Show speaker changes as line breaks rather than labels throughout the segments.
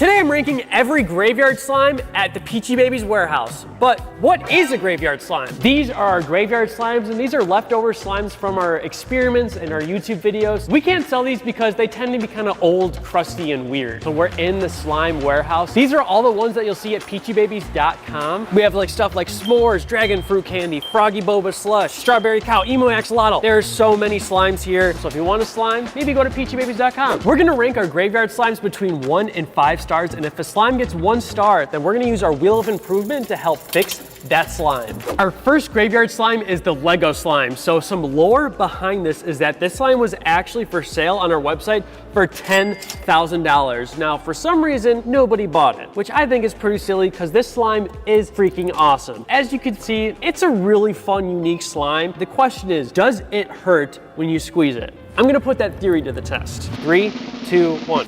Today I'm ranking every graveyard slime at the Peachybbies warehouse. But what is a graveyard slime? These are our graveyard slimes, and these are leftover slimes from our experiments and our YouTube videos. We can't sell these because they tend to be kind of old, crusty, and weird. So we're in the slime warehouse. These are all the ones that you'll see at peachybbies.com. We have like stuff like s'mores, dragon fruit candy, froggy boba slush, strawberry cow, emo axolotl. There's so many slimes here. So if you want a slime, maybe go to peachybbies.com. We're gonna rank our graveyard slimes between 1 and 5 stars. And if a slime gets 1 star, then we're gonna use our wheel of improvement to help fix that slime. Our first graveyard slime is the Lego slime. So some lore behind this is that this slime was actually for sale on our website for $10,000. Now, for some reason, nobody bought it, which I think is pretty silly because this slime is freaking awesome. As you can see, it's a really fun, unique slime. The question is, does it hurt when you squeeze it? I'm gonna put that theory to the test. 3, 2, 1.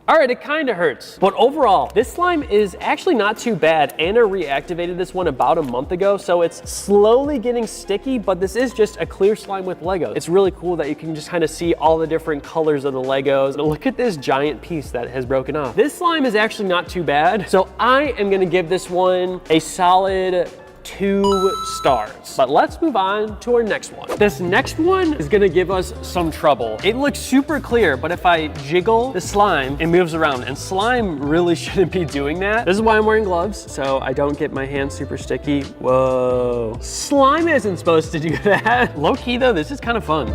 All right, it kind of hurts, but overall, this slime is actually not too bad. Anna reactivated this one about a month ago, so it's slowly getting sticky, but this is just a clear slime with Legos. It's really cool that you can just kind of see all the different colors of the Legos. And look at this giant piece that has broken off. This slime is actually not too bad, so I am gonna give this one a solid 2 stars. But let's move on to our next one. This next one is gonna give us some trouble. It looks super clear, but if I jiggle the slime, it moves around, and slime really shouldn't be doing that. This is why I'm wearing gloves, so I don't get my hands super sticky. Whoa. Slime isn't supposed to do that. Low key though, this is kind of fun.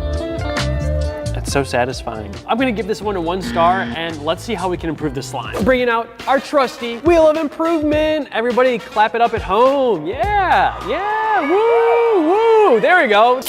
That's so satisfying. I'm gonna give this one a 1 star, and let's see how we can improve the slime. Bringing out our trusty wheel of improvement. Everybody clap it up at home. Yeah, woo, woo. There we go.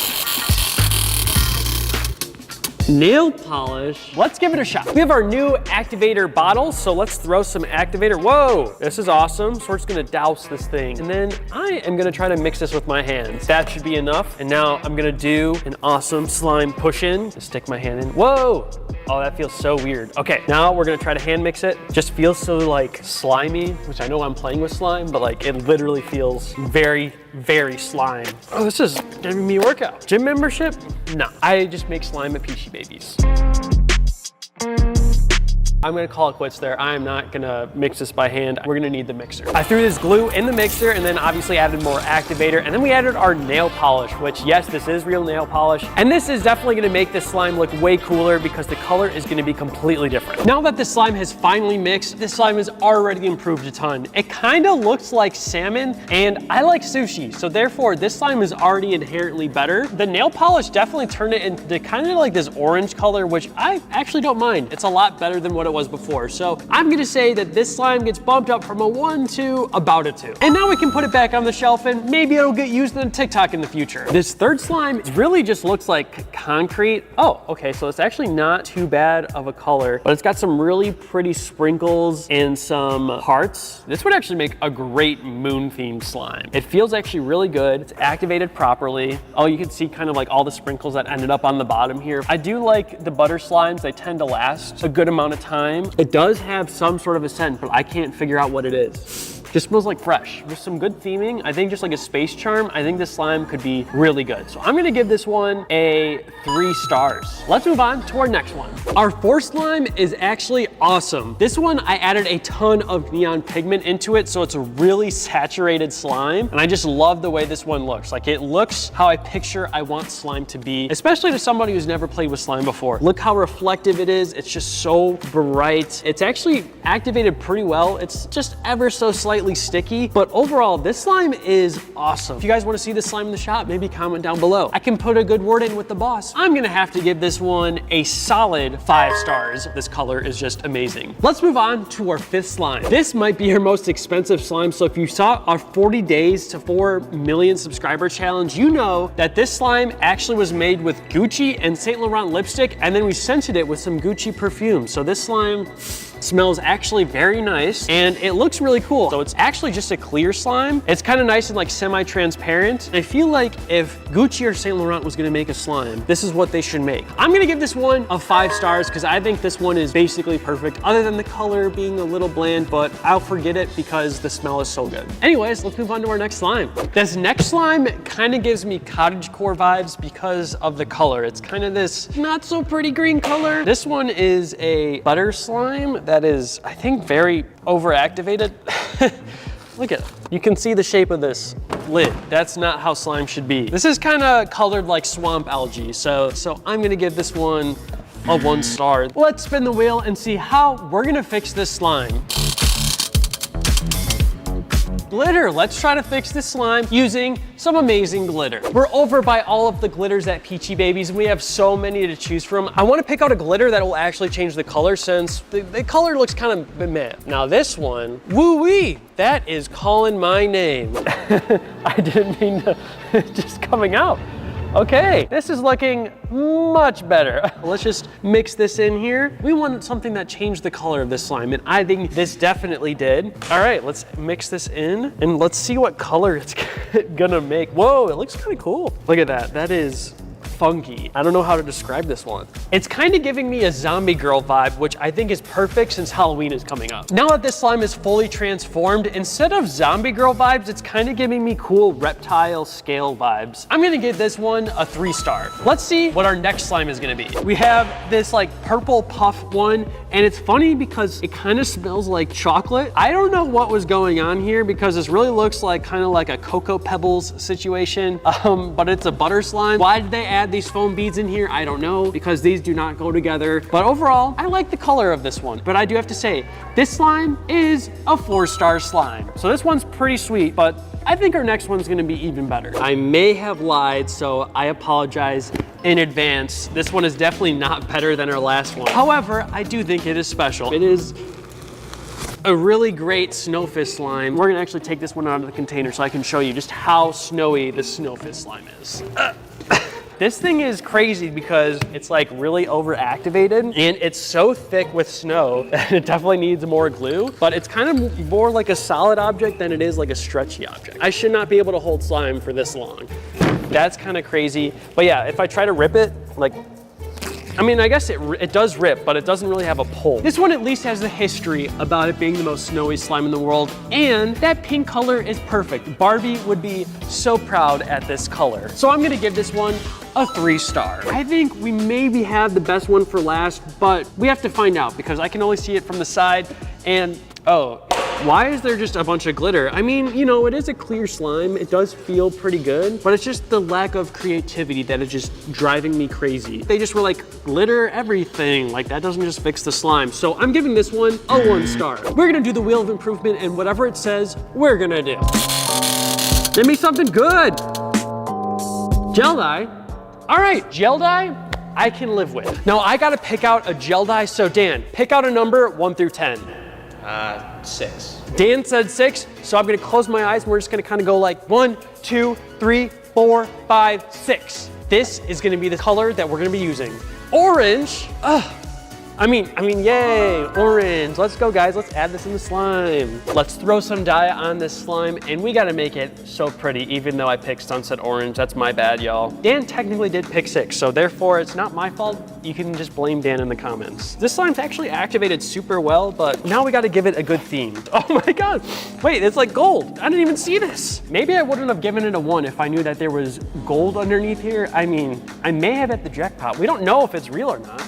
Nail polish. Let's give it a shot. We have our new activator bottle, so let's throw some activator. Whoa, this is awesome. So we're just gonna douse this thing. And then I am gonna try to mix this with my hands. That should be enough. And now I'm gonna do an awesome slime push in. Just stick my hand in. Whoa. Oh, that feels so weird. Okay, now we're gonna try to hand mix it. Just feels so like slimy, which I know I'm playing with slime, but like it literally feels very, very slime. Oh, this is giving me a workout. Gym membership? No, I just make slime at Peachybbies. I'm gonna call it quits there. I'm not gonna mix this by hand. We're gonna need the mixer. I threw this glue in the mixer and then obviously added more activator, and then we added our nail polish, which yes, this is real nail polish. And this is definitely gonna make this slime look way cooler because the color is gonna be completely different. Now that this slime has finally mixed, this slime has already improved a ton. It kinda looks like salmon, and I like sushi, so therefore this slime is already inherently better. The nail polish definitely turned it into kind of like this orange color, which I actually don't mind. It's a lot better than what it was before. So I'm gonna say that this slime gets bumped up from a 1 to about a 2. And now we can put it back on the shelf and maybe it'll get used in TikTok in the future. This third slime really just looks like concrete. Oh, okay, so it's actually not too bad of a color, but it's got some really pretty sprinkles and some hearts. This would actually make a great moon themed slime. It feels actually really good. It's activated properly. Oh, you can see kind of like all the sprinkles that ended up on the bottom here. I do like the butter slimes. They tend to last a good amount of time. It does have some sort of a scent, but I can't figure out what it is. Just smells like fresh. With some good theming, I think just like a space charm, I think this slime could be really good. So I'm gonna give this one a 3 stars. Let's move on to our next one. Our fourth slime is actually awesome. This one, I added a ton of neon pigment into it, so it's a really saturated slime. And I just love the way this one looks. Like it looks how I picture I want slime to be, especially to somebody who's never played with slime before. Look how reflective it is. It's just so bright. It's actually activated pretty well. It's just ever so slightly sticky, but overall this slime is awesome. If you guys want to see this slime in the shop, maybe comment down below. I can put a good word in with the boss. I'm gonna have to give this one a solid 5 stars. This color is just amazing. Let's move on to our 5th slime. This might be your most expensive slime, so if you saw our 40 days to 4 million subscriber challenge, you know that this slime actually was made with Gucci and Saint Laurent lipstick, and then we scented it with some Gucci perfume. So this slime smells actually very nice and it looks really cool. So it's actually just a clear slime. It's kind of nice and like semi-transparent. I feel like if Gucci or Saint Laurent was gonna make a slime, this is what they should make. I'm gonna give this one a 5 stars because I think this one is basically perfect, other than the color being a little bland, but I'll forget it because the smell is so good. Anyways, let's move on to our next slime. This next slime kind of gives me cottagecore vibes because of the color. It's kind of this not so pretty green color. This one is a butter slime. that is, I think, very overactivated. Look at it. You can see the shape of this lid. That's not how slime should be. This is kind of colored like swamp algae. So I'm gonna give this one a 1 star. Let's spin the wheel and see how we're gonna fix this slime. Glitter. Let's try to fix this slime using some amazing glitter. We're over by all of the glitters at Peachybbies, and we have so many to choose from. I want to pick out a glitter that will actually change the color, since the color looks kind of meh. Now this one, woo-wee, that is calling my name. I didn't mean to, just coming out. Okay, this is looking much better. Let's just mix this in here. We wanted something that changed the color of this slime, and I think this definitely did. All right, let's mix this in, and let's see what color it's gonna make. Whoa, it looks kind of cool. Look at that, that is funky. I don't know how to describe this one. It's kind of giving me a zombie girl vibe, which I think is perfect since Halloween is coming up. Now that this slime is fully transformed, instead of zombie girl vibes, it's kind of giving me cool reptile scale vibes. I'm gonna give this one a 3 star. Let's see what our next slime is gonna be. We have this like purple puff one, and it's funny because it kind of smells like chocolate. I don't know what was going on here because this really looks like kind of like a Cocoa Pebbles situation, but it's a butter slime. Why did they add these foam beads in here? I don't know, because these do not go together. But overall, I like the color of this one. But I do have to say, this slime is a 4-star slime. So this one's pretty sweet, but I think our next one's gonna be even better. I may have lied, so I apologize in advance. This one is definitely not better than our last one. However, I do think it is special. It is a really great snowfish slime. We're gonna actually take this one out of the container so I can show you just how snowy the snowfish slime is. This thing is crazy because it's like really overactivated, and it's so thick with snow that it definitely needs more glue, but it's kind of more like a solid object than it is like a stretchy object. I should not be able to hold slime for this long. That's kind of crazy. But yeah, if I try to rip it, like, I mean, I guess it does rip, but it doesn't really have a pull. This one at least has the history about it being the most snowy slime in the world, and that pink color is perfect. Barbie would be so proud at this color. So I'm gonna give this one a 3 star. I think we maybe have the best one for last, but we have to find out because I can only see it from the side, and oh, why is there just a bunch of glitter? I mean, you know, it is a clear slime. It does feel pretty good, but it's just the lack of creativity that is just driving me crazy. They just were like, glitter everything. Like, that doesn't just fix the slime. So I'm giving this one a 1 star. We're gonna do the wheel of improvement, and whatever it says, we're gonna do. Give me something good. Gel dye. All right, gel dye, I can live with. Now I gotta pick out a gel dye, so Dan, pick out a number 1 through 10.
6.
Dan said 6, so I'm gonna close my eyes and we're just gonna kind of go like 1, 2, 3, 4, 5, 6. This is gonna be the color that we're gonna be using. Orange, I mean, yay, orange. Let's go, guys, let's add this in the slime. Let's throw some dye on this slime, and we gotta make it so pretty, even though I picked Sunset Orange. That's my bad, y'all. Dan technically did pick 6, so therefore it's not my fault. You can just blame Dan in the comments. This slime's actually activated super well, but now we gotta give it a good theme. Oh my God, wait, it's like gold. I didn't even see this. Maybe I wouldn't have given it a 1 if I knew that there was gold underneath here. I mean, I may have hit the jackpot. We don't know if it's real or not.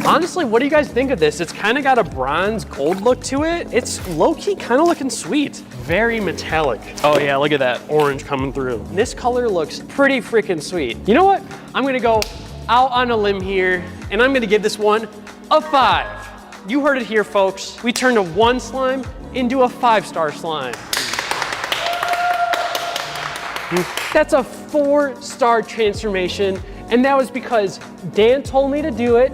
Honestly, what do you guys think of this? It's kind of got a bronze gold look to it. It's low-key kind of looking sweet. Very metallic. Oh yeah, look at that orange coming through. This color looks pretty freaking sweet. You know what? I'm gonna go out on a limb here, and I'm gonna give this one a 5. You heard it here, folks. We turned a 1 slime into a 5-star slime. That's a 4-star transformation. And that was because Dan told me to do it.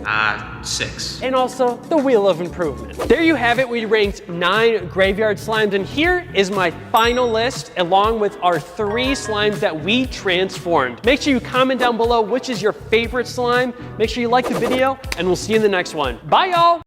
6.
And also the wheel of improvement. There you have it. We ranked 9 graveyard slimes. And here is my final list along with our 3 slimes that we transformed. Make sure you comment down below which is your favorite slime. Make sure you like the video, and we'll see you in the next one. Bye, y'all.